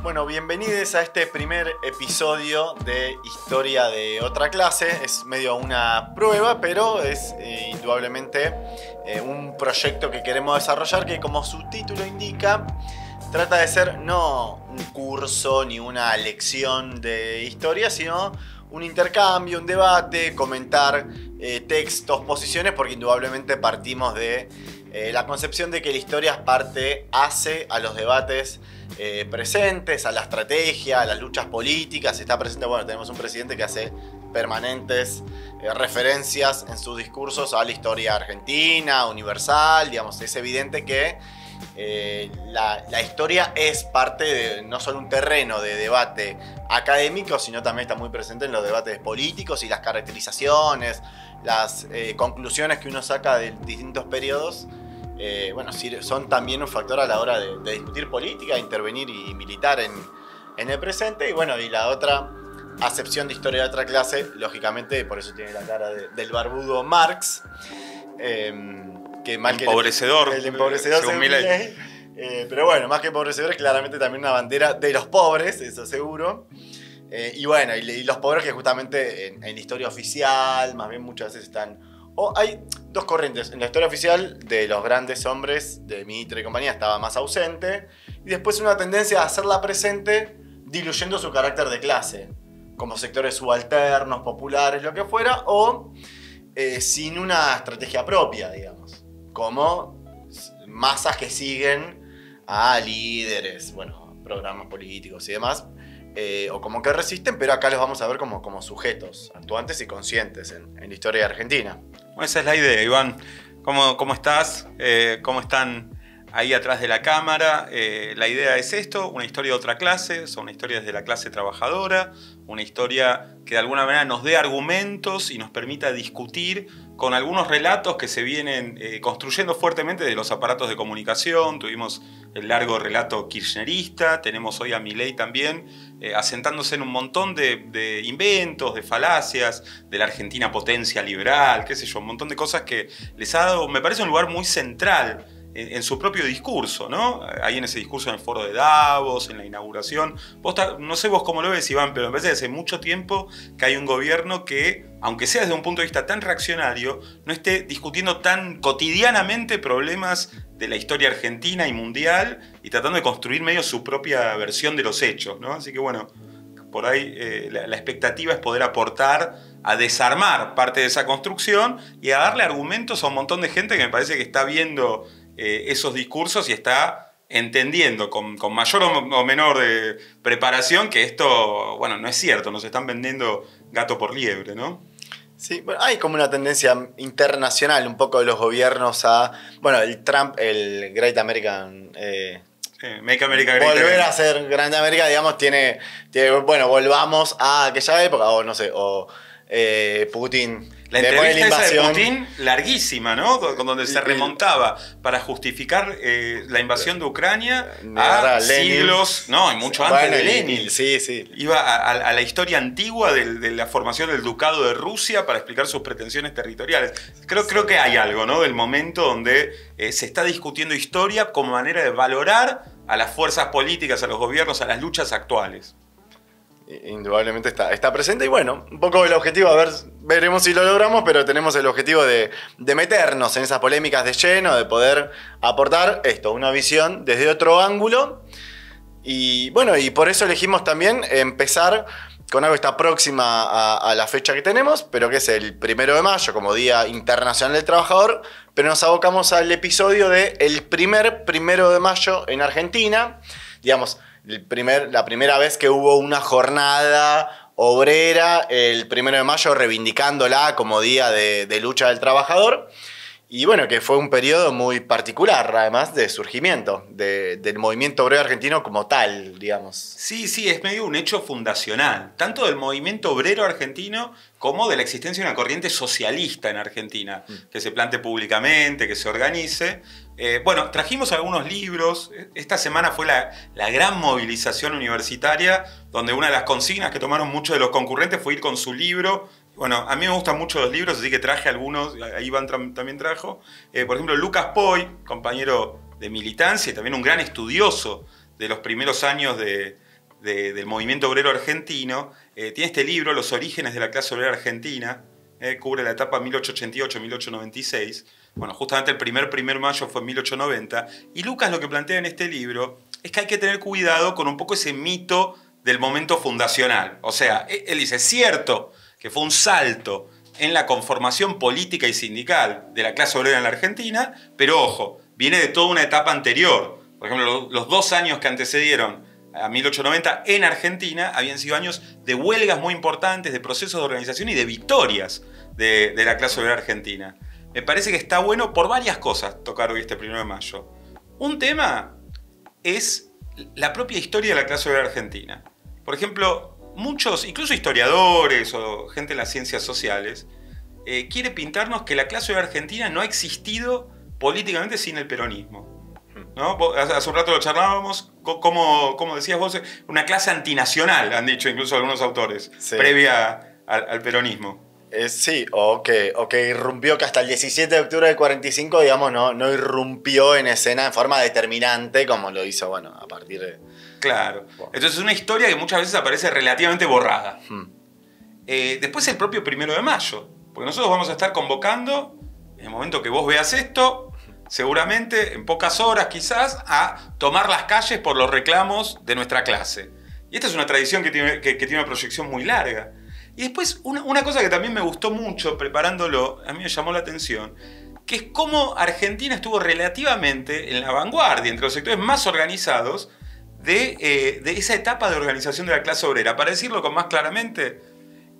Bueno, bienvenidos a este primer episodio de Historia de otra clase. Es medio una prueba, pero es indudablemente un proyecto que queremos desarrollar que, como su título indica, trata de ser no un curso ni una lección de historia, sino un intercambio, un debate, comentar textos, posiciones, porque indudablemente partimos de la concepción de que la historia hace a los debates presentes, a la estrategia, a las luchas políticas. Está presente, bueno, tenemos un presidente que hace permanentes referencias en sus discursos a la historia argentina, universal. Digamos, es evidente que la historia es parte de no solo un terreno de debate académico, sino también está muy presente en los debates políticos y las caracterizaciones, las conclusiones que uno saca de distintos periodos. Bueno, son también un factor a la hora de discutir política, intervenir y militar en el presente. Y bueno, y la otra acepción de historia de otra clase, lógicamente, por eso tiene la cara del barbudo Marx. Que mal empobrecedor. El empobrecedor según Milei. Pero bueno, más que empobrecedor es claramente también una bandera de los pobres, eso seguro. Y bueno, y los pobres que justamente en la historia oficial, más bien muchas veces están... hay dos corrientes. En la historia oficial de los grandes hombres de Mitre y compañía estaba más ausente. Y después una tendencia a hacerla presente diluyendo su carácter de clase. Como sectores subalternos, populares, lo que fuera. O sin una estrategia propia, digamos. Como masas que siguen a líderes, bueno, programas políticos y demás. O como que resisten, pero acá los vamos a ver como sujetos, actuantes y conscientes en la historia de Argentina. Bueno, esa es la idea, Iván. ¿Cómo estás? ¿Cómo están ahí atrás de la cámara? La idea es esto, una historia de otra clase, son una historia desde la clase trabajadora, una historia que de alguna manera nos dé argumentos y nos permita discutir con algunos relatos que se vienen construyendo fuertemente de los aparatos de comunicación. Tuvimos el largo relato kirchnerista, tenemos hoy a Milei también asentándose en un montón de inventos, de falacias, de la Argentina potencia liberal, qué sé yo, un montón de cosas que les ha dado, me parece, un lugar muy central en su propio discurso, ¿no? Ahí en ese discurso en el foro de Davos, en la inauguración. No sé vos cómo lo ves, Iván, pero me parece que hace mucho tiempo que hay un gobierno que, aunque sea desde un punto de vista tan reaccionario, no esté discutiendo tan cotidianamente problemas de la historia argentina y mundial y tratando de construir medio su propia versión de los hechos, ¿no? Así que bueno, por ahí la expectativa es poder aportar a desarmar parte de esa construcción y a darle argumentos a un montón de gente que me parece que está viendo esos discursos y está entendiendo con mayor o menor de preparación que esto, bueno, no es cierto, nos están vendiendo gato por liebre, ¿no? Sí, bueno, hay como una tendencia internacional un poco de los gobiernos a, bueno, el Trump, el Great American... Make America Great Again. Volver a ser Grande América, digamos, tiene, bueno, volvamos a aquella época, o no sé, o Putin... La entrevista esa de Putin, larguísima, ¿no? Donde se remontaba para justificar la invasión de Ucrania a siglos, no, y mucho antes de Lenin. Sí, sí. Iba a la historia antigua de la formación del Ducado de Rusia para explicar sus pretensiones territoriales. Creo que hay algo, ¿no? Del momento donde se está discutiendo historia como manera de valorar a las fuerzas políticas, a los gobiernos, a las luchas actuales. Indudablemente está presente y bueno, un poco el objetivo, veremos si lo logramos, pero tenemos el objetivo de meternos en esas polémicas de lleno, de poder aportar una visión desde otro ángulo. Y bueno, y por eso elegimos también empezar con algo que está próxima a la fecha que tenemos, pero que es el 1 de mayo como Día Internacional del Trabajador, pero nos abocamos al episodio de el primer 1 de mayo en Argentina, digamos, la primera vez que hubo una jornada obrera, el 1 de mayo reivindicándola como Día de Lucha del Trabajador. Y bueno, que fue un periodo muy particular, además, de surgimiento del movimiento obrero argentino como tal, digamos. Sí, es medio un hecho fundacional, tanto del movimiento obrero argentino como de la existencia de una corriente socialista en Argentina, que se plantee públicamente, que se organice. Bueno, trajimos algunos libros. Esta semana fue la gran movilización universitaria, donde una de las consignas que tomaron muchos de los concurrentes fue ir con su libro. Bueno, a mí me gustan mucho los libros, así que traje algunos, Iván también trajo. Por ejemplo, Lucas Poy, compañero de militancia y también un gran estudioso de los primeros años de del movimiento obrero argentino, tiene este libro, Los orígenes de la clase obrera argentina, cubre la etapa 1888-1896. Bueno, justamente el primer mayo fue en 1890. Y Lucas lo que plantea en este libro es que hay que tener cuidado con un poco ese mito del momento fundacional. O sea, él dice, es cierto que fue un salto en la conformación política y sindical de la clase obrera en la Argentina, pero ojo, viene de toda una etapa anterior. Por ejemplo, los 2 años que antecedieron a 1890 en Argentina habían sido años de huelgas muy importantes, de procesos de organización y de victorias de la clase obrera argentina. Me parece que está bueno por varias cosas tocar hoy este 1 de mayo. Un tema es la propia historia de la clase obrera argentina. Por ejemplo, muchos, incluso historiadores o gente en las ciencias sociales, quiere pintarnos que la clase obrera argentina no ha existido políticamente sin el peronismo, ¿no? Hace un rato lo charlábamos, como decías vos, una clase antinacional, han dicho incluso algunos autores, sí, previa al peronismo. Sí, o que irrumpió, que hasta el 17 de octubre del 45, digamos, no irrumpió en escena de forma determinante como lo hizo, bueno, a partir de... Claro. Entonces es una historia que muchas veces aparece relativamente borrada. Después el propio 1 de mayo, porque nosotros vamos a estar convocando, en el momento que vos veas esto, seguramente en pocas horas quizás, a tomar las calles por los reclamos de nuestra clase. Y esta es una tradición que tiene una proyección muy larga. Y después, una cosa que también me gustó mucho preparándolo, a mí me llamó la atención, que es cómo Argentina estuvo relativamente en la vanguardia, entre los sectores más organizados de esa etapa de organización de la clase obrera. Para decirlo con más claramente,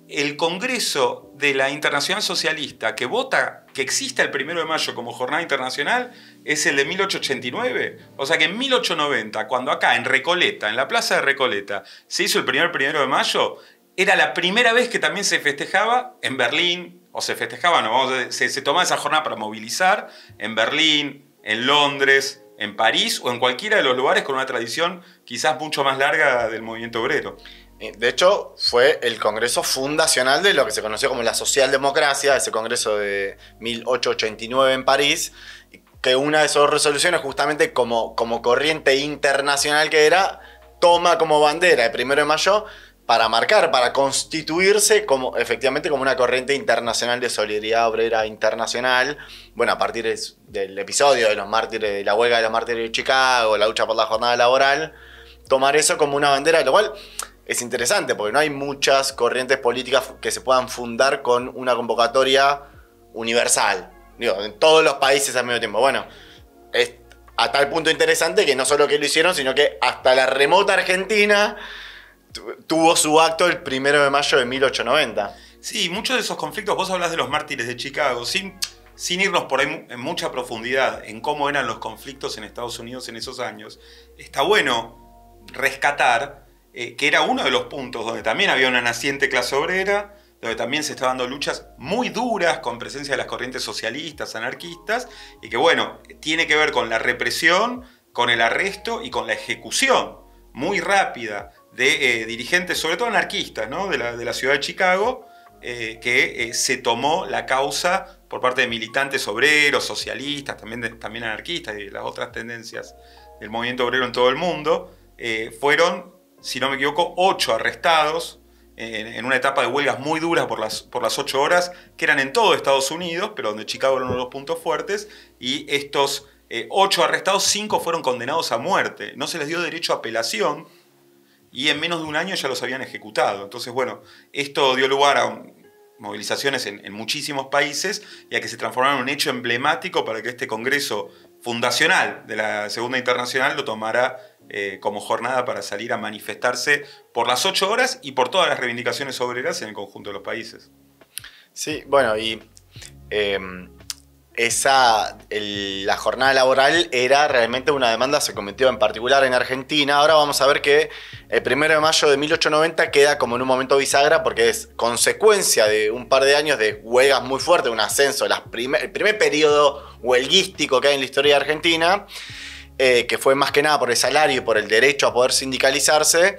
el Congreso de la Internacional Socialista que vota que exista el 1 de mayo como jornada internacional es el de 1889. O sea que en 1890, cuando acá en Recoleta, en la plaza de Recoleta, se hizo el 1 de mayo, era la primera vez que también se festejaba en Berlín, o se festejaba, no, se tomaba esa jornada para movilizar en Berlín, en Londres, en París o en cualquiera de los lugares con una tradición quizás mucho más larga del movimiento obrero. De hecho, fue el congreso fundacional de lo que se conoció como la socialdemocracia, ese congreso de 1889 en París, que una de sus resoluciones, justamente como corriente internacional que era, toma como bandera el 1 de mayo para marcar, para constituirse efectivamente como una corriente internacional de solidaridad obrera internacional. Bueno, a partir del episodio de los mártires, de la huelga de los mártires de Chicago, la lucha por la jornada laboral, tomar eso como una bandera, lo cual es interesante porque no hay muchas corrientes políticas que se puedan fundar con una convocatoria universal. Digo, en todos los países al mismo tiempo. Bueno, es a tal punto interesante que no solo que lo hicieron, sino que hasta la remota Argentina tuvo su acto el 1 de mayo de 1890. Sí, muchos de esos conflictos, vos hablás de los mártires de Chicago, sin irnos por ahí en mucha profundidad en cómo eran los conflictos en Estados Unidos en esos años. Está bueno rescatar que era uno de los puntos donde también había una naciente clase obrera, donde también se estaban dando luchas muy duras con presencia de las corrientes socialistas, anarquistas, y que bueno, tiene que ver con la represión, con el arresto y con la ejecución muy rápida de dirigentes, sobre todo anarquistas, ¿no? de la ciudad de Chicago, que se tomó la causa por parte de militantes obreros, socialistas, también anarquistas y las otras tendencias del movimiento obrero en todo el mundo. Fueron, si no me equivoco, 8 arrestados en una etapa de huelgas muy duras por las 8 horas, que eran en todo Estados Unidos, pero donde Chicago era uno de los puntos fuertes, y estos 8 arrestados, 5 fueron condenados a muerte. No se les dio derecho a apelación, y en menos de un año ya los habían ejecutado. Entonces, bueno, esto dio lugar a movilizaciones en muchísimos países y a que se transformara en un hecho emblemático para que este Congreso fundacional de la Segunda Internacional lo tomara como jornada para salir a manifestarse por las 8 horas y por todas las reivindicaciones obreras en el conjunto de los países. Sí, bueno, y la jornada laboral era realmente una demanda, se cometió en particular en Argentina. Ahora vamos a ver que el 1 de mayo de 1890 queda como en un momento bisagra porque es consecuencia de un par de años de huelgas muy fuertes, un ascenso, el primer periodo huelguístico que hay en la historia de Argentina, que fue más que nada por el salario y por el derecho a poder sindicalizarse,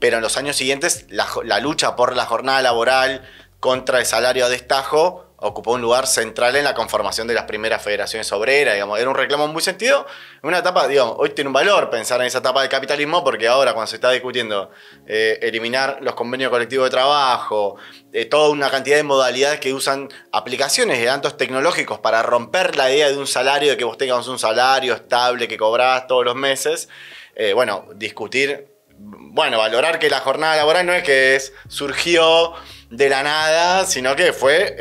pero en los años siguientes la lucha por la jornada laboral contra el salario a destajo ocupó un lugar central en la conformación de las primeras federaciones obreras, digamos. Era un reclamo muy sentido. En una etapa, digamos, hoy tiene un valor pensar en esa etapa del capitalismo, porque ahora cuando se está discutiendo eliminar los convenios colectivos de trabajo, toda una cantidad de modalidades que usan aplicaciones de datos tecnológicos para romper la idea de un salario, de que vos tengas un salario estable que cobrás todos los meses, discutir, valorar que la jornada laboral no es que surgió de la nada, sino que fue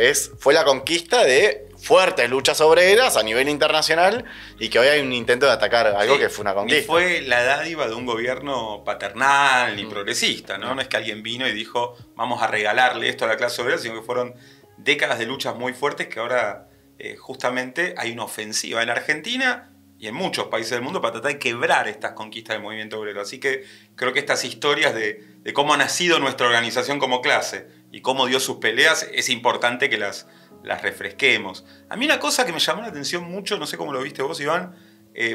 la conquista de fuertes luchas obreras a nivel internacional y que hoy hay un intento de atacar algo que fue una conquista. Ni fue la dádiva de un gobierno paternal ni progresista, ¿no? No es que alguien vino y dijo vamos a regalarle esto a la clase obrera, sino que fueron décadas de luchas muy fuertes que ahora justamente hay una ofensiva en Argentina y en muchos países del mundo para tratar de quebrar estas conquistas del movimiento obrero. Así que creo que estas historias de cómo ha nacido nuestra organización como clase y cómo dio sus peleas, es importante que las refresquemos. A mí una cosa que me llamó la atención mucho, no sé cómo lo viste vos, Iván,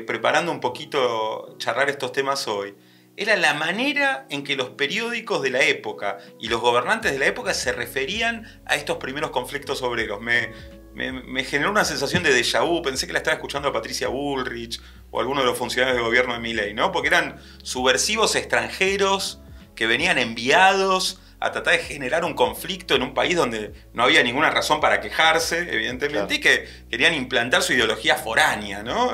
preparando un poquito charlar estos temas hoy, era la manera en que los periódicos de la época y los gobernantes de la época se referían a estos primeros conflictos obreros. Me generó una sensación de déjà vu. Pensé que la estaba escuchando a Patricia Bullrich o alguno de los funcionarios del gobierno de Milei, ¿no? Porque eran subversivos extranjeros que venían enviados a tratar de generar un conflicto en un país donde no había ninguna razón para quejarse, evidentemente, claro, y que querían implantar su ideología foránea, ¿no?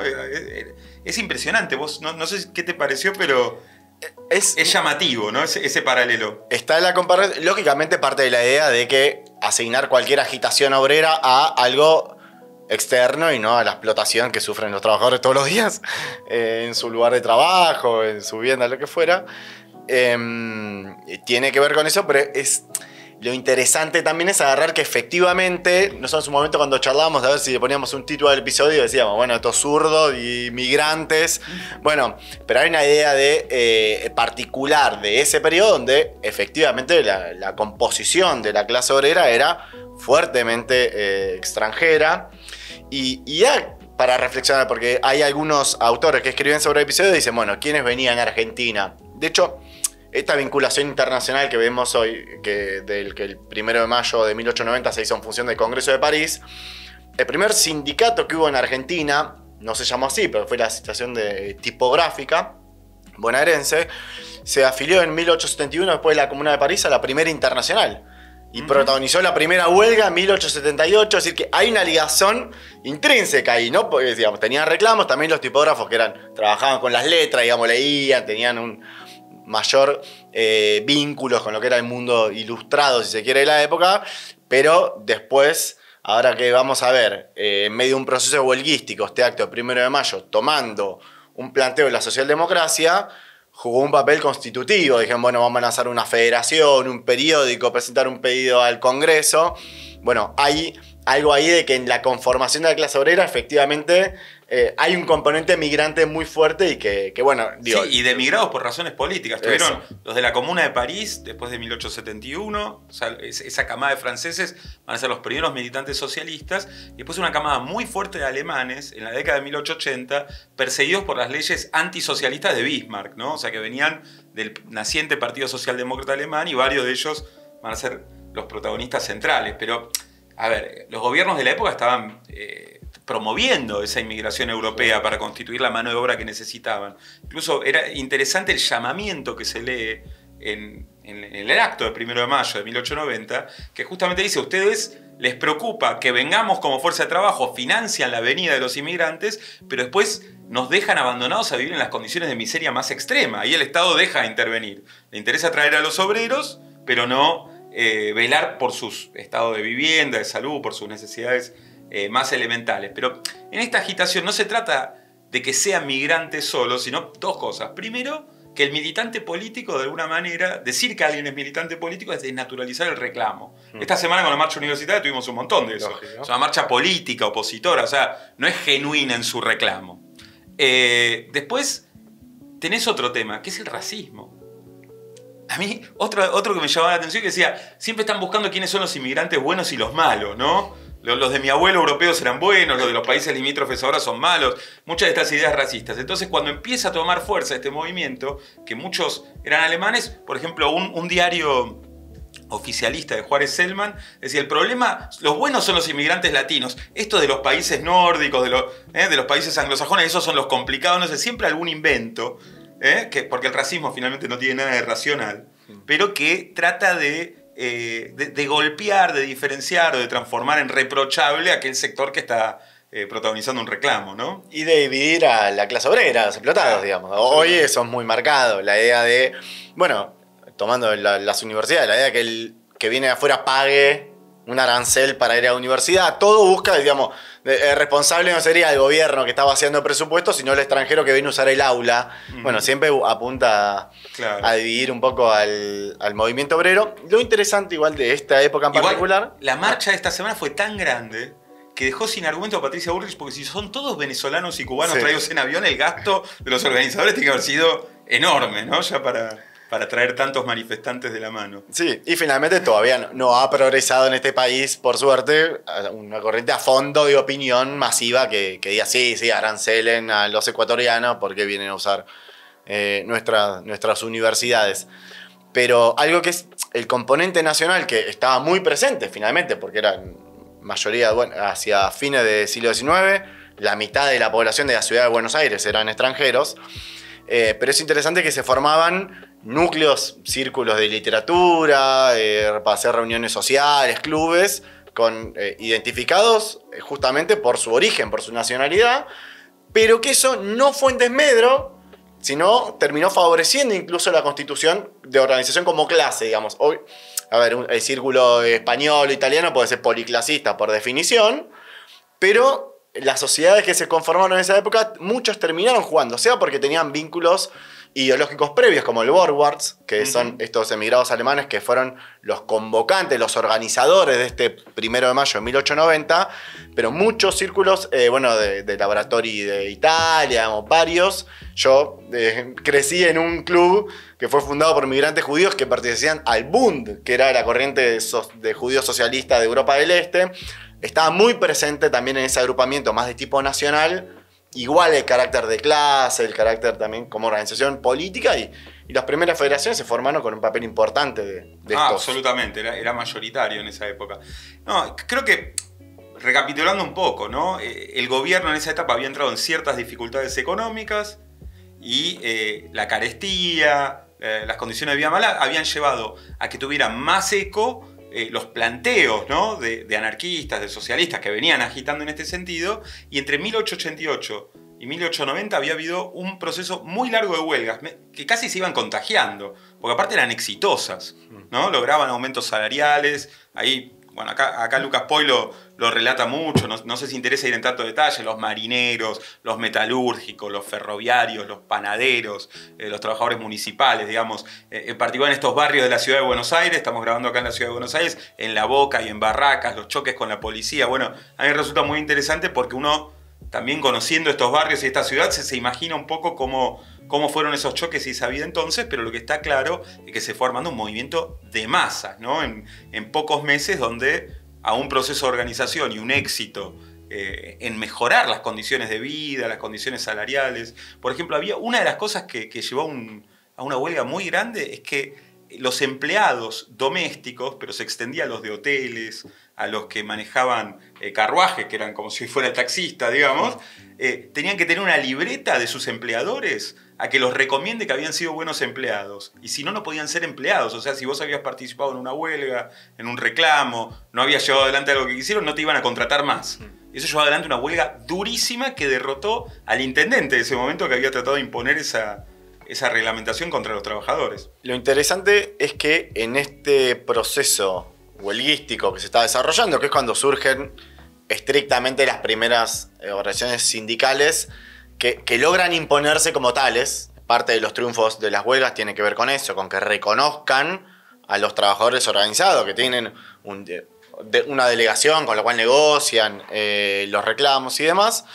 Es impresionante. Vos no sé qué te pareció, pero es llamativo, ¿no? Ese paralelo. Está en la comparación. Lógicamente parte de la idea de que asignar cualquier agitación obrera a algo externo y no a la explotación que sufren los trabajadores todos los días en su lugar de trabajo, en su vivienda, lo que fuera. Tiene que ver con eso, pero lo interesante también es agarrar que efectivamente, nosotros en un momento cuando charlábamos a ver si le poníamos un título al episodio decíamos, bueno, estos zurdos y migrantes, pero hay una idea particular de ese periodo donde efectivamente la composición de la clase obrera era fuertemente extranjera y ya para reflexionar, porque hay algunos autores que escriben sobre el episodio y dicen, bueno, ¿quiénes venían a Argentina? De hecho, esta vinculación internacional que vemos hoy, que el 1 de mayo de 1890 se hizo en función del Congreso de París, el primer sindicato que hubo en Argentina, no se llamó así, pero fue la Asociación Tipográfica bonaerense, se afilió en 1871 después de la Comuna de París a la Primera Internacional y protagonizó la primera huelga en 1878, es decir que hay una ligación intrínseca ahí, ¿no? Porque, digamos, tenían reclamos, también los tipógrafos que trabajaban con las letras, digamos, leían, tenían un mayor vínculos con lo que era el mundo ilustrado, si se quiere, de la época, pero después, ahora que vamos a ver, en medio de un proceso huelguístico, este acto del 1 de mayo, tomando un planteo de la socialdemocracia, jugó un papel constitutivo. Dijeron, bueno, vamos a lanzar una federación, un periódico, presentar un pedido al Congreso. Bueno, hay algo ahí de que en la conformación de la clase obrera, efectivamente, hay un componente migrante muy fuerte y que bueno, digo... Sí, y de migrados por razones políticas. Tuvieron los de la Comuna de París, después de 1871, o sea, esa camada de franceses van a ser los primeros militantes socialistas, y después una camada muy fuerte de alemanes, en la década de 1880, perseguidos por las leyes antisocialistas de Bismarck, ¿no? O sea, que venían del naciente Partido Socialdemócrata Alemán, y varios de ellos van a ser los protagonistas centrales. Pero, a ver, los gobiernos de la época estaban... promoviendo esa inmigración europea para constituir la mano de obra que necesitaban. Incluso era interesante el llamamiento que se lee en el acto del 1 de mayo de 1890, que justamente dice, a ustedes les preocupa que vengamos como fuerza de trabajo, financian la venida de los inmigrantes, pero después nos dejan abandonados a vivir en las condiciones de miseria más extrema. Ahí el Estado deja de intervenir. Le interesa traer a los obreros, pero no velar por su estado de vivienda, de salud, por sus necesidades más elementales. Pero en esta agitación no se trata de que sean migrantes solos, sino dos cosas. Primero, que el militante político, de alguna manera, decir que alguien es militante político es desnaturalizar el reclamo. Esta semana con la marcha universitaria tuvimos un montón de eso. Lógico. Es una marcha política, opositora, o sea, no es genuina en su reclamo. Después tenés otro tema, que es el racismo. A mí, otro que me llamaba la atención, que decía, siempre están buscando quiénes son los inmigrantes buenos y los malos, ¿no? Los de mi abuelo europeos eran buenos, los de los países limítrofes ahora son malos. Muchas de estas ideas racistas. Entonces, cuando empieza a tomar fuerza este movimiento, que muchos eran alemanes, por ejemplo, un diario oficialista de Juárez Selman, decía, el problema, los buenos son los inmigrantes latinos, estos de los países nórdicos, de los países anglosajones, esos son los complicados, no sé, siempre algún invento, porque el racismo finalmente no tiene nada de racional, pero que trata de golpear, de diferenciar o de transformar en reprochable aquel sector que está protagonizando un reclamo, ¿no? Y de dividir a la clase obrera, a los explotados, digamos. Hoy eso es muy marcado, la idea de, bueno, tomando las universidades, la idea de que el que viene de afuera pague un arancel para ir a la universidad, todo busca, digamos, el responsable no sería el gobierno que está vaciando presupuestos, sino el extranjero que viene a usar el aula. Bueno, siempre apunta a dividir un poco al movimiento obrero. Lo interesante igual de esta época en particular... La marcha de esta semana fue tan grande que dejó sin argumento a Patricia Bullrich, porque si son todos venezolanos y cubanos traídos en avión, el gasto de los organizadores tiene que haber sido enorme, ¿no? Ya para traer tantos manifestantes de la mano. Sí, y finalmente todavía no ha progresado en este país, por suerte, una corriente a fondo de opinión masiva que diga sí, arancelen a los ecuatorianos porque vienen a usar nuestras universidades. Pero algo que es el componente nacional que estaba muy presente finalmente, porque era mayoría, bueno, hacia fines del siglo XIX, la mitad de la población de la ciudad de Buenos Aires eran extranjeros, pero es interesante que se formaban núcleos, círculos de literatura, para hacer reuniones sociales, clubes, identificados justamente por su origen, por su nacionalidad, pero que eso no fue en desmedro, sino terminó favoreciendo incluso la constitución de organización como clase, digamos. Hoy, a ver, el círculo español o italiano puede ser policlasista por definición, pero las sociedades que se conformaron en esa época, muchos terminaron jugando, sea porque tenían vínculos ideológicos previos, como el Vorwärts, que son estos emigrados alemanes que fueron los convocantes, los organizadores de este 1 de mayo de 1890, pero muchos círculos, de laboratorio de Italia, varios. Yo crecí en un club que fue fundado por migrantes judíos que pertenecían al Bund, que era la corriente de judíos socialistas de Europa del Este. Estaba muy presente también en ese agrupamiento más de tipo nacional. Igual el carácter de clase, el carácter también como organización política y las primeras federaciones se formaron con un papel importante de estos. Absolutamente, era mayoritario en esa época. No, creo que, recapitulando un poco, ¿no? El gobierno en esa etapa había entrado en ciertas dificultades económicas y la carestía, las condiciones de vida mala habían llevado a que tuviera más eco los planteos, ¿no? de anarquistas, de socialistas que venían agitando en este sentido, y entre 1888 y 1890 había habido un proceso muy largo de huelgas que casi se iban contagiando, porque aparte eran exitosas, ¿no? Lograban aumentos salariales, ahí... Bueno, acá Lucas Poy lo relata mucho, no sé si interesa ir en tanto detalle, los marineros, los metalúrgicos, los ferroviarios, los panaderos, los trabajadores municipales, digamos, en particular en estos barrios de la ciudad de Buenos Aires, estamos grabando acá en la ciudad de Buenos Aires, en La Boca y en Barracas, los choques con la policía. Bueno, a mí me resulta muy interesante porque uno, también conociendo estos barrios y esta ciudad, se imagina un poco cómo fueron esos choques y esa vida entonces, pero lo que está claro es que se fue armando un movimiento de masas, ¿no? En pocos meses, donde a un proceso de organización y un éxito en mejorar las condiciones de vida, las condiciones salariales. Por ejemplo, había una de las cosas que llevó a una huelga muy grande, es que los empleados domésticos, pero se extendía a los de hoteles, a los que manejaban carruajes, que eran como si fuera el taxista, digamos, tenían que tener una libreta de sus empleadores a que los recomiende que habían sido buenos empleados. Y si no, no podían ser empleados. O sea, si vos habías participado en una huelga, en un reclamo, no habías llevado adelante algo que quisieron, no te iban a contratar más. Y eso llevó adelante una huelga durísima que derrotó al intendente de ese momento, que había tratado de imponer esa reglamentación contra los trabajadores. Lo interesante es que en este proceso huelguístico que se está desarrollando, que es cuando surgen estrictamente las primeras organizaciones sindicales que logran imponerse como tales. Parte de los triunfos de las huelgas tiene que ver con eso, con que reconozcan a los trabajadores organizados, que tienen una delegación con la cual negocian los reclamos y demás.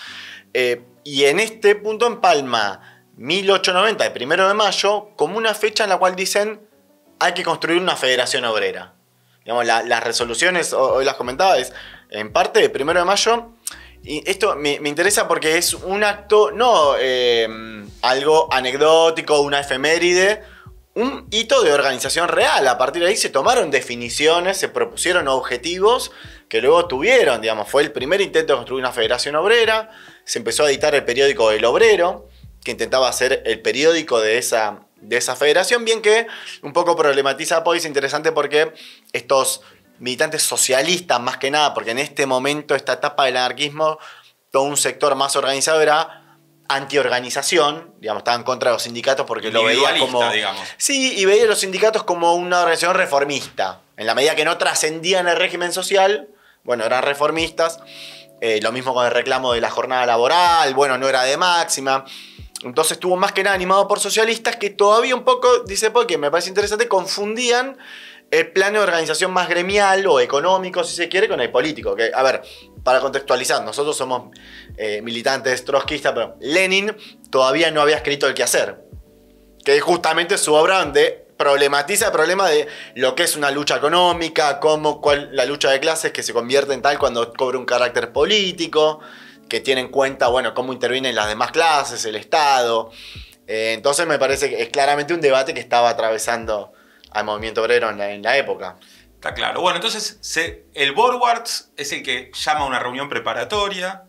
Y en este punto empalma 1890, el 1 de mayo, como una fecha en la cual dicen hay que construir una federación obrera. Digamos, las resoluciones, hoy las comentaba, es en parte del 1 de mayo. Y esto me interesa porque es un acto, no algo anecdótico, una efeméride, un hito de organización real. A partir de ahí se tomaron definiciones, se propusieron objetivos que luego tuvieron, digamos, fue el primer intento de construir una federación obrera, se empezó a editar el periódico El Obrero, que intentaba ser el periódico de esa federación, bien que un poco problematiza Poy, es interesante porque estos militantes socialistas, más que nada, porque en este momento, esta etapa del anarquismo, todo un sector más organizado era antiorganización, digamos, estaba en contra de los sindicatos porque lo veía como... digamos. Sí, y veía a los sindicatos como una organización reformista. En la medida que no trascendían el régimen social, bueno, eran reformistas. Lo mismo con el reclamo de la jornada laboral, bueno, no era de máxima. Entonces estuvo más que nada animado por socialistas que todavía un poco, dice porque me parece interesante, confundían el plano de organización más gremial o económico, si se quiere, con el político. Que, a ver, para contextualizar, nosotros somos militantes trotskistas, pero Lenin todavía no había escrito El quehacer, que es justamente su obra donde problematiza el problema de lo que es una lucha económica, la lucha de clases que se convierte en tal cuando cobra un carácter político, que tiene en cuenta, bueno, cómo intervienen las demás clases, el Estado. Entonces me parece que es claramente un debate que estaba atravesando al movimiento obrero en la época. Está claro. Bueno, entonces el Borwards es el que llama a una reunión preparatoria.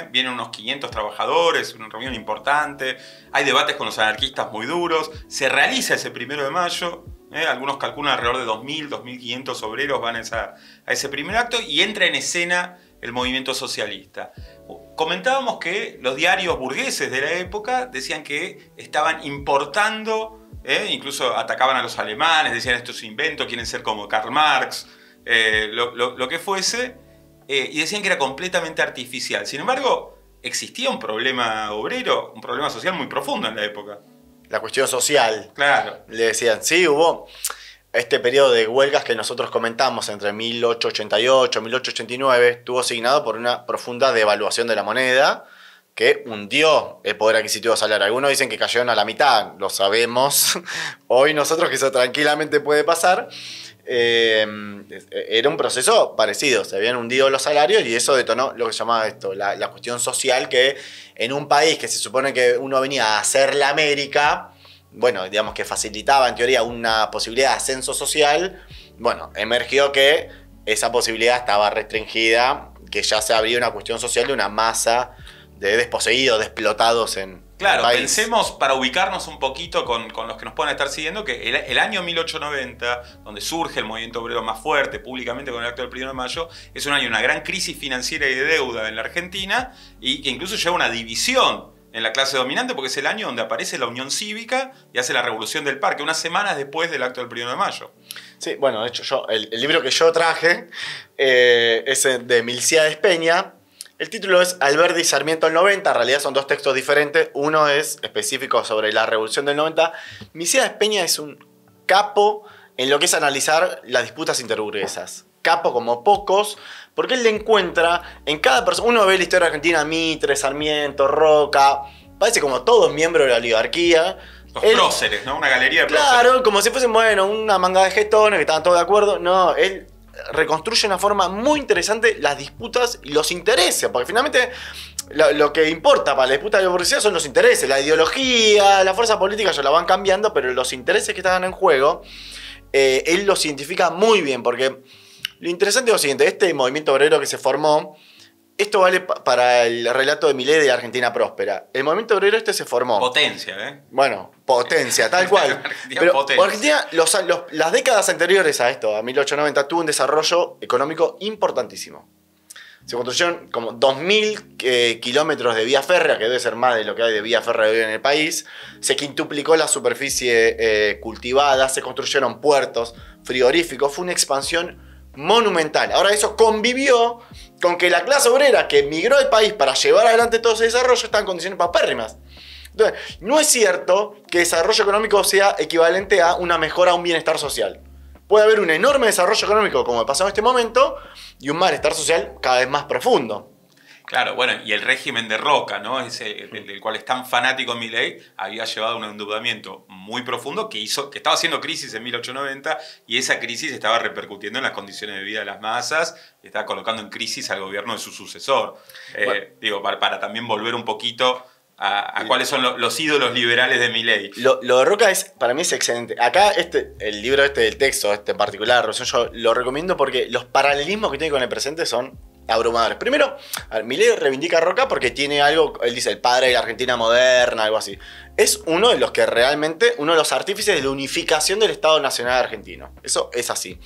Vienen unos 500 trabajadores, una reunión importante. Hay debates con los anarquistas muy duros. Se realiza ese 1 de mayo. Algunos calculan alrededor de 2.000, 2.500 obreros van a ese primer acto y entra en escena el movimiento socialista. Comentábamos que los diarios burgueses de la época decían que estaban importando, incluso atacaban a los alemanes, decían esto es invento, quieren ser como Karl Marx, lo que fuese, y decían que era completamente artificial. Sin embargo, existía un problema obrero, un problema social muy profundo en la época. La cuestión social. Claro. Le decían, sí, hubo este periodo de huelgas que nosotros comentamos entre 1888 y 1889, estuvo signado por una profunda devaluación de la moneda que hundió el poder adquisitivo salario. Algunos dicen que cayeron a la mitad, lo sabemos. Hoy nosotros que eso tranquilamente puede pasar. Era un proceso parecido, se habían hundido los salarios y eso detonó lo que se llamaba esto, la cuestión social, que en un país que se supone que uno venía a hacer la América, bueno, digamos que facilitaba en teoría una posibilidad de ascenso social, bueno, emergió que esa posibilidad estaba restringida, que ya se abría una cuestión social de una masa de desposeídos, de explotados en Claro, el país. pensemos, para ubicarnos un poquito con los que nos puedan estar siguiendo, que el año 1890, donde surge el movimiento obrero más fuerte públicamente con el acto del 1 de mayo, es un año de una gran crisis financiera y de deuda en la Argentina y que incluso lleva una división en la clase dominante porque es el año donde aparece la Unión Cívica y hace la Revolución del Parque, unas semanas después del acto del 1 de mayo. Sí, bueno, de hecho el libro que yo traje es de Milcíades Peña. El título es Alberdi y Sarmiento del 90, en realidad son dos textos diferentes. Uno es específico sobre la Revolución del 90. Milcíades Peña es un capo en lo que es analizar las disputas interburguesas. Capo como pocos, porque él le encuentra en cada persona. Uno ve la historia argentina, Mitre, Sarmiento, Roca, parece como todos miembros de la oligarquía. Los próceres, ¿no? Una galería de próceres. Claro, como si fuesen, bueno, una manga de gestones que estaban todos de acuerdo. No, él reconstruye de una forma muy interesante las disputas y los intereses, porque finalmente lo que importa para la disputa de la burguesía son los intereses, la ideología, la fuerza política ya la van cambiando, pero los intereses que estaban en juego, él los identifica muy bien, porque lo interesante es lo siguiente, este movimiento obrero que se formó, esto vale para el relato de Milei de la Argentina próspera. El movimiento obrero se formó. Potencia, ¿eh? Bueno, potencia, tal cual. Pero potencia. Argentina, las décadas anteriores a esto, a 1890, tuvo un desarrollo económico importantísimo. Se construyeron como 2.000 kilómetros de vía férrea, que debe ser más de lo que hay de vía férrea hoy en el país. Se quintuplicó la superficie cultivada, se construyeron puertos, frigoríficos. Fue una expansión monumental. Ahora eso convivió con que la clase obrera que emigró del país para llevar adelante todo ese desarrollo está en condiciones paupérrimas. Entonces, no es cierto que desarrollo económico sea equivalente a una mejora, a un bienestar social. Puede haber un enorme desarrollo económico como pasó en este momento y un malestar social cada vez más profundo. Claro, bueno, y el régimen de Roca, ¿no? El cual es tan fanático Milei, había llevado a un endeudamiento muy profundo que estaba haciendo crisis en 1890 y esa crisis estaba repercutiendo en las condiciones de vida de las masas y estaba colocando en crisis al gobierno de su sucesor. Bueno. Digo, para también volver un poquito a cuáles son los ídolos liberales de Milei. Lo de Roca para mí es excelente. Acá el libro del texto, en particular, yo lo recomiendo porque los paralelismos que tiene con el presente son abrumadores. Primero, Milei reivindica a Roca porque tiene algo, él dice, el padre de la Argentina moderna, algo así. Es uno de los que realmente, uno de los artífices de la unificación del Estado Nacional argentino. Eso es así.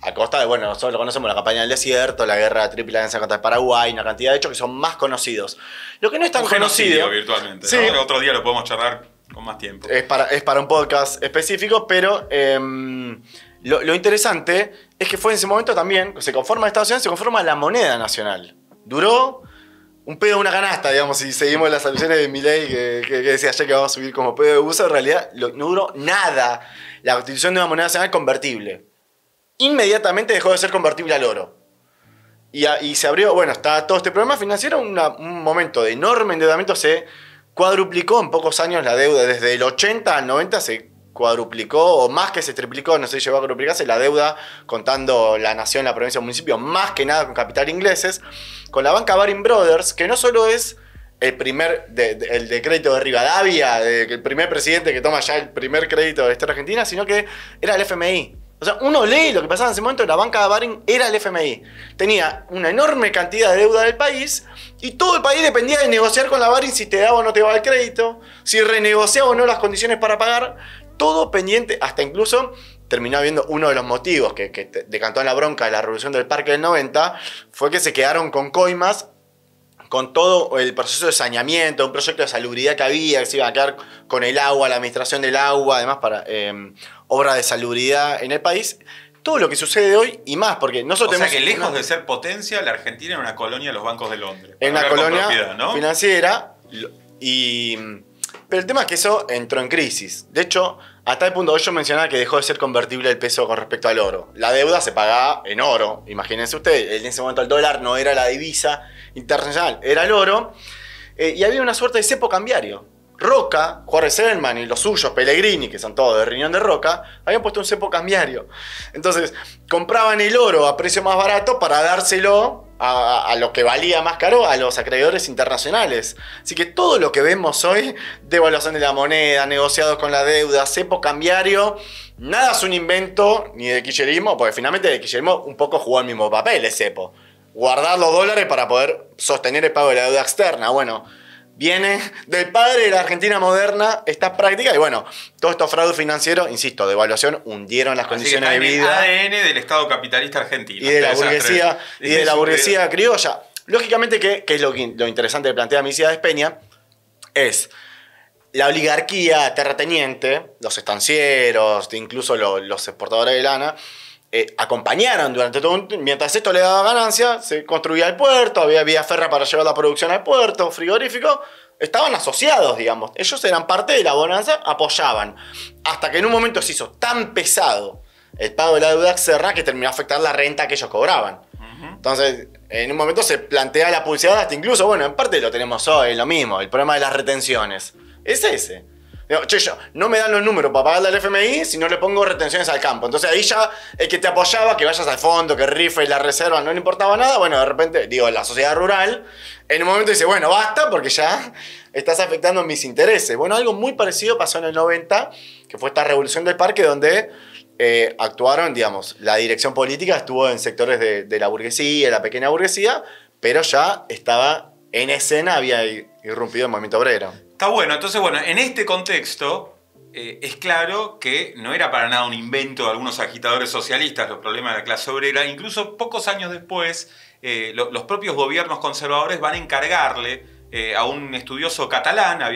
A costa de, bueno, nosotros lo conocemos, la campaña del desierto, la guerra de Triple Alianza contra el Paraguay, una cantidad de hechos que son más conocidos. Lo que no es tan conocido virtualmente, sí, ¿no? Otro día lo podemos charlar con más tiempo. Es para un podcast específico, pero lo interesante es que fue en ese momento también, se conforma el Estado Nacional, se conforma la moneda nacional. Duró un pedo de una canasta, digamos, si seguimos las alusiones de Milei que decía ayer que vamos a subir como pedo de uso, en realidad no duró nada la constitución de una moneda nacional convertible. Inmediatamente dejó de ser convertible al oro. Y se abrió, bueno, está todo este problema financiero, un momento de enorme endeudamiento, se cuadruplicó en pocos años la deuda, desde el 80 al 90 se cuadruplicó, o más que se triplicó, no sé si llegó a cuadruplicarse, la deuda, contando la nación, la provincia, el municipio, más que nada con capital ingleses, con la banca Baring Brothers, que no solo es el de crédito de Rivadavia, el primer presidente que toma ya el primer crédito de la historia argentina, sino que era el FMI. O sea, uno lee lo que pasaba en ese momento, la banca Baring era el FMI. Tenía una enorme cantidad de deuda del país y todo el país dependía de negociar con la Baring si te daba o no te daba el crédito, si renegociaba o no las condiciones para pagar. Todo pendiente, hasta incluso terminó habiendo uno de los motivos que decantó en la bronca de la revolución del Parque del 90, fue que se quedaron con coimas con todo el proceso de saneamiento, un proyecto de salubridad que había, que se iba a quedar con el agua, la administración del agua, además para obra de salubridad en el país. Todo lo que sucede hoy y más, porque nosotros tenemos... O sea que lejos de ser potencia, la Argentina era una colonia de los bancos de Londres. En una colonia, ¿no?, financiera. Pero el tema es que eso entró en crisis. De hecho, hasta el punto yo mencionaba que dejó de ser convertible el peso con respecto al oro. La deuda se pagaba en oro. Imagínense ustedes, en ese momento el dólar no era la divisa internacional, era el oro. Y había una suerte de cepo cambiario. Roca, Jorge Selman y los suyos, Pellegrini, que son todos de riñón de Roca, habían puesto un cepo cambiario. Entonces, compraban el oro a precio más barato para dárselo a lo que valía más caro a los acreedores internacionales. Así que todo lo que vemos hoy, devaluación de la moneda, negociados con la deuda, cepo cambiario, nada es un invento ni de kirchnerismo, porque finalmente el kirchnerismo un poco jugó el mismo papel, el cepo. Guardar los dólares para poder sostener el pago de la deuda externa. Bueno, viene del padre de la Argentina moderna esta práctica y bueno, todos estos fraudes financieros, insisto, devaluación, hundieron las condiciones de vida. El ADN del Estado capitalista argentino. Y de la burguesía criolla. Lógicamente que es lo interesante que plantea Milcíades Peña, es la oligarquía terrateniente, los estancieros, incluso los exportadores de lana, acompañaron durante todo mientras esto le daba ganancia, se construía el puerto, había vía férrea para llevar la producción al puerto, frigorífico, estaban asociados, digamos. Ellos eran parte de la bonanza, apoyaban. Hasta que en un momento se hizo tan pesado el pago de la deuda externa que terminó a afectar la renta que ellos cobraban. Entonces, en un momento se plantea la publicidad, hasta incluso, bueno, en parte lo tenemos hoy, lo mismo, el problema de las retenciones. Es ese. Digo, che, yo, no me dan los números para pagarle al FMI si no le pongo retenciones al campo. Entonces ahí ya el que te apoyaba, que vayas al fondo, que rife la reserva, no le importaba nada. Bueno, de repente, digo, la sociedad rural, en un momento dice, bueno, basta porque ya estás afectando mis intereses. Bueno, algo muy parecido pasó en el 90, que fue esta revolución del parque donde actuaron, digamos, la dirección política estuvo en sectores de la burguesía, la pequeña burguesía, pero ya estaba en escena, había irrumpido el movimiento obrero. Está bueno, entonces bueno, en este contexto es claro que no era para nada un invento de algunos agitadores socialistas los problemas de la clase obrera. Incluso pocos años después, los propios gobiernos conservadores van a encargarle a un estudioso catalán, a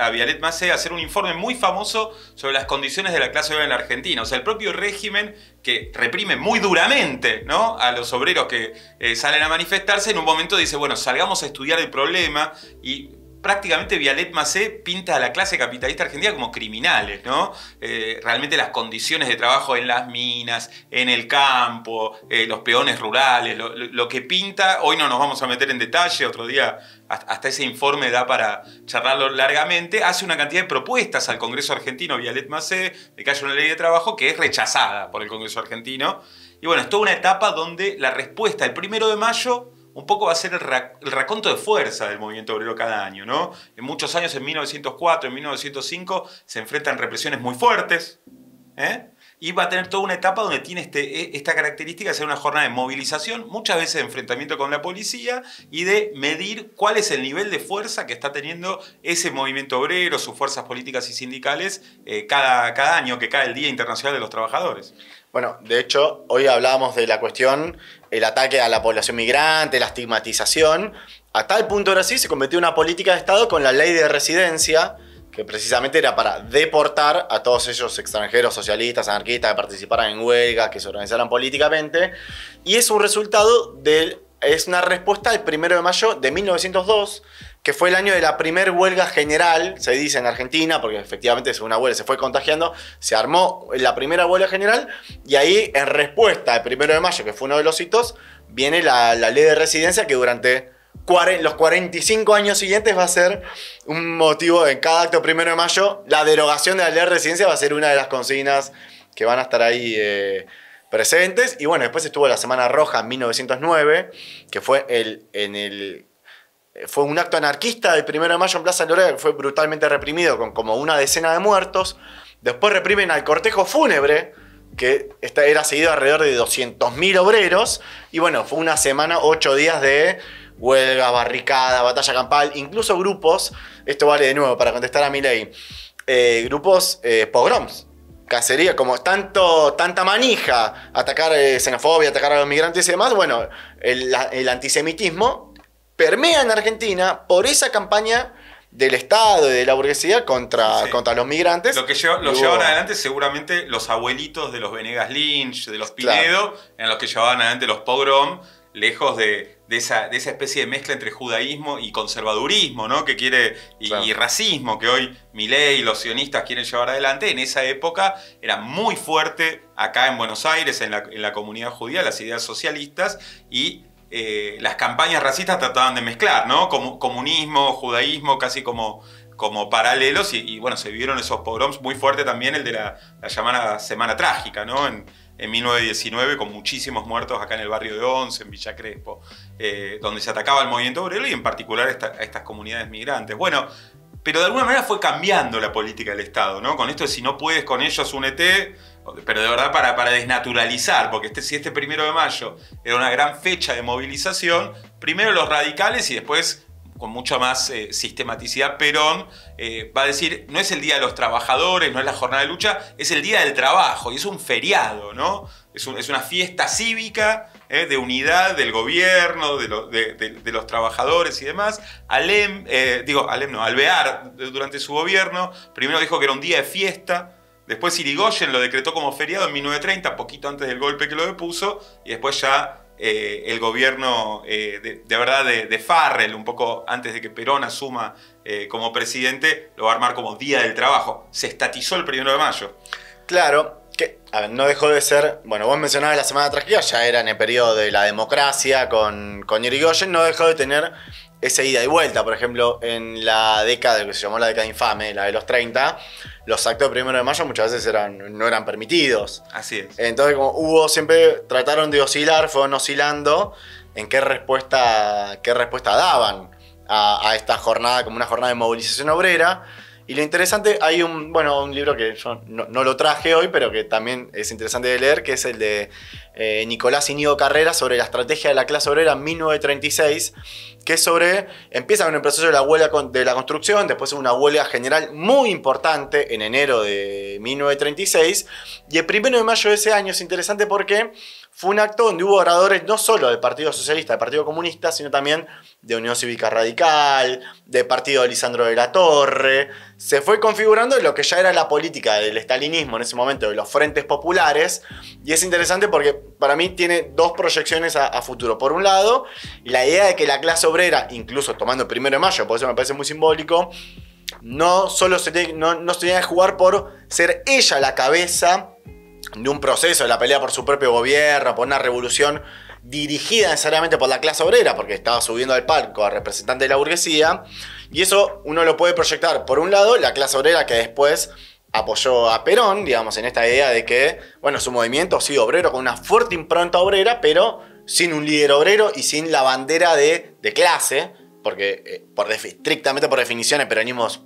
Vialet Macé, hacer un informe muy famoso sobre las condiciones de la clase obrera en la Argentina. O sea, el propio régimen que reprime muy duramente, ¿no?, a los obreros que salen a manifestarse, en un momento dice, bueno, salgamos a estudiar el problema y prácticamente Vialet Macé pinta a la clase capitalista argentina como criminales, ¿no? Realmente las condiciones de trabajo en las minas, en el campo, los peones rurales, lo que pinta, hoy no nos vamos a meter en detalle, otro día hasta ese informe da para charlarlo largamente, hace una cantidad de propuestas al Congreso argentino, Vialet Macé, de que haya una ley de trabajo que es rechazada por el Congreso argentino. Y bueno, es toda una etapa donde la respuesta el 1 de mayo un poco va a ser el raconto de fuerza del movimiento obrero cada año, ¿no? En muchos años, en 1904, en 1905, se enfrentan represiones muy fuertes, y va a tener toda una etapa donde tiene esta característica de ser una jornada de movilización, muchas veces de enfrentamiento con la policía y de medir cuál es el nivel de fuerza que está teniendo ese movimiento obrero, sus fuerzas políticas y sindicales cada año que cae el Día Internacional de los Trabajadores. Bueno, de hecho, hoy hablábamos de la cuestión, el ataque a la población migrante, la estigmatización. A tal punto ahora sí se convirtió en una política de Estado con la ley de residencia, que precisamente era para deportar a todos esos extranjeros socialistas, anarquistas que participaran en huelgas, que se organizaran políticamente. Y es un resultado es una respuesta al 1 de mayo de 1902, que fue el año de la primer huelga general, se dice en Argentina, porque efectivamente es una huelga, se fue contagiando, se armó la primera huelga general, y ahí en respuesta al 1 de mayo, que fue uno de los hitos, viene la ley de residencia que durante los 45 años siguientes va a ser un motivo en cada acto 1 de mayo. La derogación de la ley de residencia va a ser una de las consignas que van a estar ahí presentes. Y bueno, después estuvo la Semana Roja en 1909, que fue fue un acto anarquista del 1 de mayo en Plaza Lorea, que fue brutalmente reprimido con como una decena de muertos. Después reprimen al cortejo fúnebre, que era seguido alrededor de 200.000 obreros. Y bueno, fue una semana, 8 días de huelga, barricada, batalla campal, incluso grupos, esto vale de nuevo para contestar a Milei, grupos pogroms, cacería, como tanta manija, atacar xenofobia, atacar a los migrantes y demás. Bueno, el antisemitismo permea en Argentina por esa campaña del Estado y de la burguesía contra los migrantes. Lo que llevaban adelante seguramente los abuelitos de los Venegas Lynch, de los Pinedo, claro, en los que llevaban adelante los pogrom, lejos de esa especie de mezcla entre judaísmo y conservadurismo, ¿no? Que quiere, claro, y racismo que hoy Milei y los sionistas quieren llevar adelante. En esa época era muy fuerte acá en Buenos Aires, en la comunidad judía, las ideas socialistas, y las campañas racistas trataban de mezclar, ¿no? Comunismo, judaísmo, casi como paralelos, y bueno, se vivieron esos pogroms muy fuertes también, el de la llamada Semana Trágica, ¿no? En 1919, con muchísimos muertos acá en el barrio de Once, en Villa Crespo, donde se atacaba al movimiento obrero y en particular a estas comunidades migrantes. Bueno, pero de alguna manera fue cambiando la política del Estado, ¿no? Con esto de si no puedes con ellos, únete, pero de verdad para desnaturalizar, porque si este 1 de mayo era una gran fecha de movilización, primero los radicales y después, con mucha más sistematicidad, Perón va a decir, no es el Día de los Trabajadores, no es la jornada de lucha, es el Día del Trabajo, y es un feriado, ¿no? Es una fiesta cívica de unidad del gobierno, de los trabajadores y demás. Alvear, durante su gobierno, primero dijo que era un día de fiesta, después Irigoyen lo decretó como feriado en 1930, poquito antes del golpe que lo depuso, y después ya el gobierno de Farrell, un poco antes de que Perón asuma como presidente, lo va a armar como Día del Trabajo. Se estatizó el 1 de mayo. Claro, que a ver, no dejó de ser, bueno, vos mencionabas la Semana Trágica, ya era en el periodo de la democracia con Irigoyen, no dejó de tener esa ida y vuelta. Por ejemplo, en la década que se llamó la década infame, la de los 30, los actos del 1 de mayo muchas veces no eran permitidos. Así es. Entonces, como trataron de oscilar, fueron oscilando en qué respuesta daban a esta jornada, como una jornada de movilización obrera. Y lo interesante, hay un libro que yo no lo traje hoy, pero que también es interesante de leer, que es el de Nicolás Íñigo Carrera, sobre la estrategia de la clase obrera en 1936, que es empieza con el proceso de la huelga de la construcción, después una huelga general muy importante en enero de 1936, y el 1 de mayo de ese año es interesante porque fue un acto donde hubo oradores no solo del Partido Socialista, del Partido Comunista, sino también de Unión Cívica Radical, del Partido de Lisandro de la Torre. Se fue configurando lo que ya era la política del estalinismo en ese momento, de los frentes populares, y es interesante porque para mí tiene dos proyecciones a futuro. Por un lado, la idea de que la clase obrera, incluso tomando el 1 de mayo, por eso me parece muy simbólico, no se tenía que jugar por ser ella la cabeza de un proceso, de la pelea por su propio gobierno, por una revolución dirigida necesariamente por la clase obrera, porque estaba subiendo al palco a representante de la burguesía, y eso uno lo puede proyectar, por un lado, la clase obrera que después apoyó a Perón, digamos, en esta idea de que, bueno, su movimiento sí obrero, con una fuerte impronta obrera, pero sin un líder obrero y sin la bandera de clase, porque estrictamente por definición el peronismo es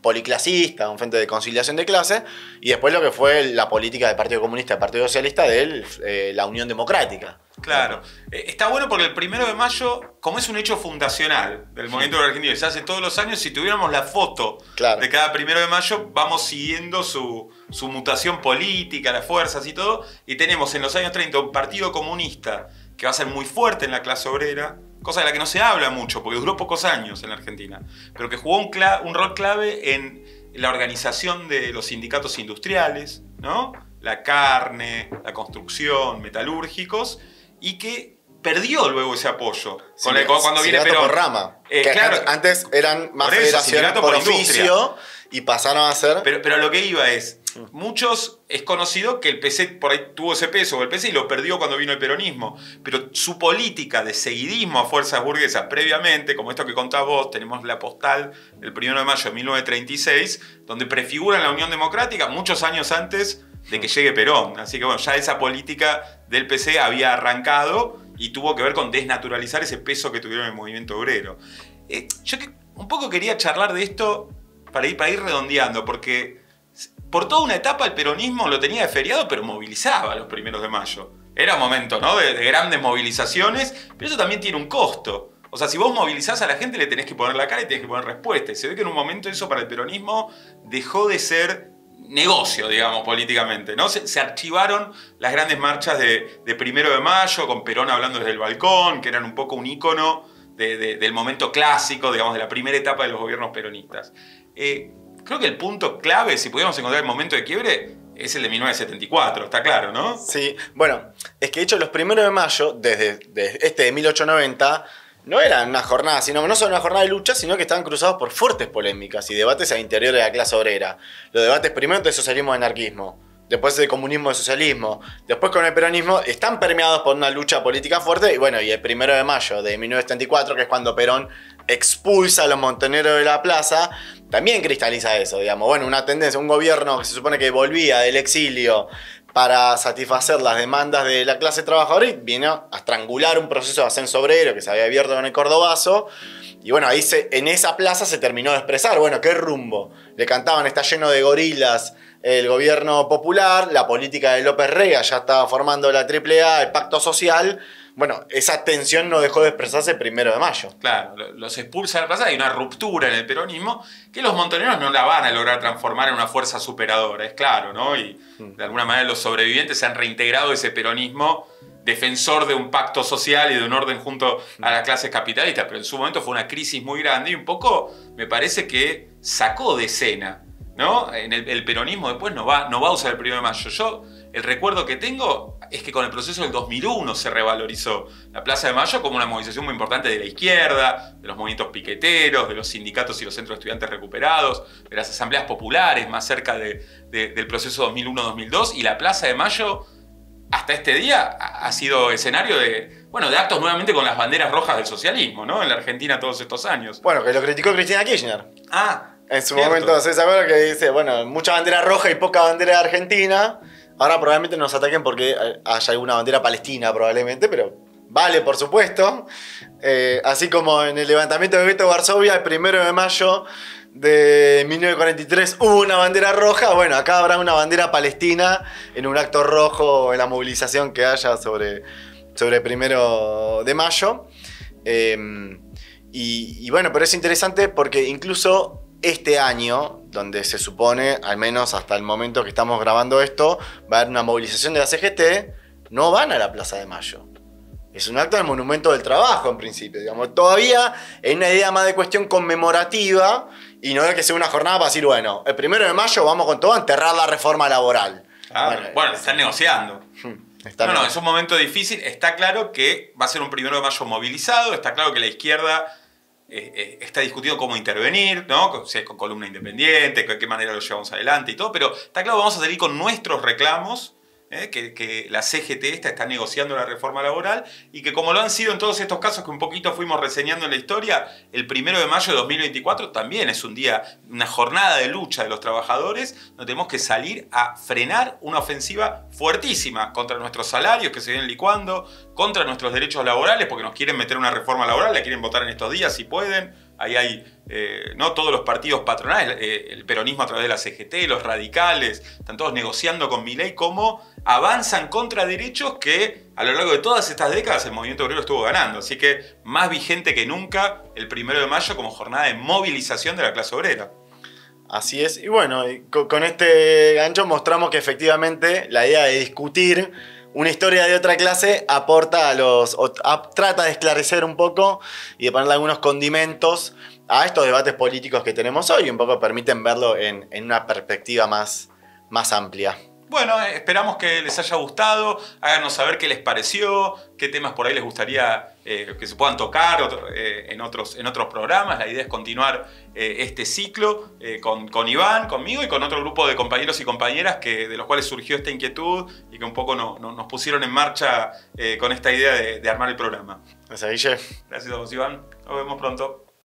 policlasista, un frente de conciliación de clase, y después lo que fue la política del Partido Comunista y del Partido Socialista de la Unión Democrática. Claro. Está bueno porque el 1 de mayo, como es un hecho fundacional del movimiento argentino, se hace todos los años, si tuviéramos la foto de cada 1 de mayo, vamos siguiendo su mutación política, las fuerzas y todo, y tenemos en los años 30 un Partido Comunista que va a ser muy fuerte en la clase obrera, cosa de la que no se habla mucho, porque duró pocos años en la Argentina, pero que jugó un rol clave en la organización de los sindicatos industriales, ¿no? La carne, la construcción, metalúrgicos, y que perdió luego ese apoyo. Cuando viene Perón. Por rama. Claro, antes eran más federaciones por oficio y pasaron a ser... Pero a lo que iba es, es conocido que el PC por ahí tuvo ese peso, el PC, y lo perdió cuando vino el peronismo, pero su política de seguidismo a fuerzas burguesas previamente, como esto que contás vos, tenemos la postal del 1 de mayo de 1936, donde prefiguran la Unión Democrática muchos años antes de que llegue Perón. Así que bueno, ya esa política del PC había arrancado y tuvo que ver con desnaturalizar ese peso que tuvieron en el movimiento obrero. Yo un poco quería charlar de esto para ir redondeando, porque por toda una etapa el peronismo lo tenía de feriado, pero movilizaba los 1 de mayo. Era un momento, ¿no?, de grandes movilizaciones, pero eso también tiene un costo. O sea, si vos movilizás a la gente, le tenés que poner la cara y tenés que poner respuesta. Y se ve que en un momento eso para el peronismo dejó de ser negocio, digamos, políticamente, ¿no? Se archivaron las grandes marchas de 1 de mayo, con Perón hablando desde el balcón, que eran un poco un ícono del momento clásico, digamos, de la primera etapa de los gobiernos peronistas. Creo que el punto clave, si pudiéramos encontrar el momento de quiebre, es el de 1974, está claro, ¿no? Sí, bueno, es que de hecho los 1 de mayo, desde de 1890, no eran una jornada, no solo una jornada de lucha, sino que estaban cruzados por fuertes polémicas y debates al interior de la clase obrera. Los debates primero de socialismo y anarquismo, después de comunismo y socialismo, después con el peronismo, están permeados por una lucha política fuerte. Y bueno, y el 1 de mayo de 1974, que es cuando Perón expulsa a los montoneros de la plaza, también cristaliza eso, digamos. Bueno, una tendencia, un gobierno que se supone que volvía del exilio para satisfacer las demandas de la clase trabajadora y vino a estrangular un proceso de ascenso obrero que se había abierto con el Cordobazo. Y bueno, ahí en esa plaza se terminó de expresar, bueno, qué rumbo. Le cantaban, está lleno de gorilas el gobierno popular, la política de López Rega ya estaba formando la AAA, el pacto social. Bueno, esa tensión no dejó de expresarse el 1 de mayo. Claro, los expulsa de la plaza, hay una ruptura en el peronismo que los montoneros no la van a lograr transformar en una fuerza superadora, es claro, ¿no? Y de alguna manera los sobrevivientes se han reintegrado ese peronismo defensor de un pacto social y de un orden junto a las clases capitalistas, pero en su momento fue una crisis muy grande y un poco me parece que sacó de escena, ¿no? El peronismo después no va a usar el 1 de mayo. El recuerdo que tengo es que con el proceso del 2001 se revalorizó la Plaza de Mayo como una movilización muy importante de la izquierda, de los movimientos piqueteros, de los sindicatos y los centros de estudiantes recuperados, de las asambleas populares más cerca del proceso 2001-2002, y la Plaza de Mayo hasta este día ha sido escenario de actos nuevamente con las banderas rojas del socialismo, ¿no? En la Argentina todos estos años. Bueno, que lo criticó Cristina Kirchner. En su cierto. momento, ¿se acuerdan que dice, bueno, mucha bandera roja y poca bandera argentina? Ahora probablemente nos ataquen porque haya alguna bandera palestina probablemente, pero vale, por supuesto. Así como en el levantamiento de Gueto de Varsovia, el 1 de mayo de 1943 hubo una bandera roja, bueno, acá habrá una bandera palestina en un acto rojo en la movilización que haya sobre el 1 de mayo. Y bueno, pero es interesante porque incluso este año, donde se supone, al menos hasta el momento que estamos grabando esto, va a haber una movilización de la CGT, no van a la Plaza de Mayo. Es un acto del Monumento del Trabajo, en principio. Digamos, todavía es una idea más de cuestión conmemorativa y no de que sea una jornada para decir, bueno, el 1 de mayo vamos con todo a enterrar la reforma laboral. Bueno, están negociando. No, es un momento difícil. Está claro que va a ser un 1 de mayo movilizado, está claro que la izquierda está discutido cómo intervenir, ¿no? Si es con columna independiente, de qué manera lo llevamos adelante y todo, pero está claro que vamos a salir con nuestros reclamos que la CGT está negociando la reforma laboral y que como lo han sido en todos estos casos que un poquito fuimos reseñando en la historia, el 1 de mayo de 2024 también es un día, una jornada de lucha de los trabajadores, donde tenemos que salir a frenar una ofensiva fuertísima contra nuestros salarios que se vienen licuando, contra nuestros derechos laborales, porque nos quieren meter una reforma laboral, la quieren votar en estos días si pueden. Ahí hay no todos los partidos patronales, el peronismo a través de la CGT, los radicales, están todos negociando con Milei cómo avanzan contra derechos que a lo largo de todas estas décadas el movimiento obrero estuvo ganando. Así que más vigente que nunca el 1 de mayo como jornada de movilización de la clase obrera. Así es. Y bueno, con este gancho mostramos que efectivamente la idea de discutir una historia de otra clase aporta trata de esclarecer un poco y de ponerle algunos condimentos a estos debates políticos que tenemos hoy y un poco permiten verlo en una perspectiva más amplia. Bueno, esperamos que les haya gustado, háganos saber qué les pareció, qué temas por ahí les gustaría que se puedan tocar en otros programas. La idea es continuar este ciclo con Iván, conmigo y con otro grupo de compañeros y compañeras de los cuales surgió esta inquietud y que un poco nos pusieron en marcha con esta idea de armar el programa. Gracias, Guille. Gracias a vos, Iván. Nos vemos pronto.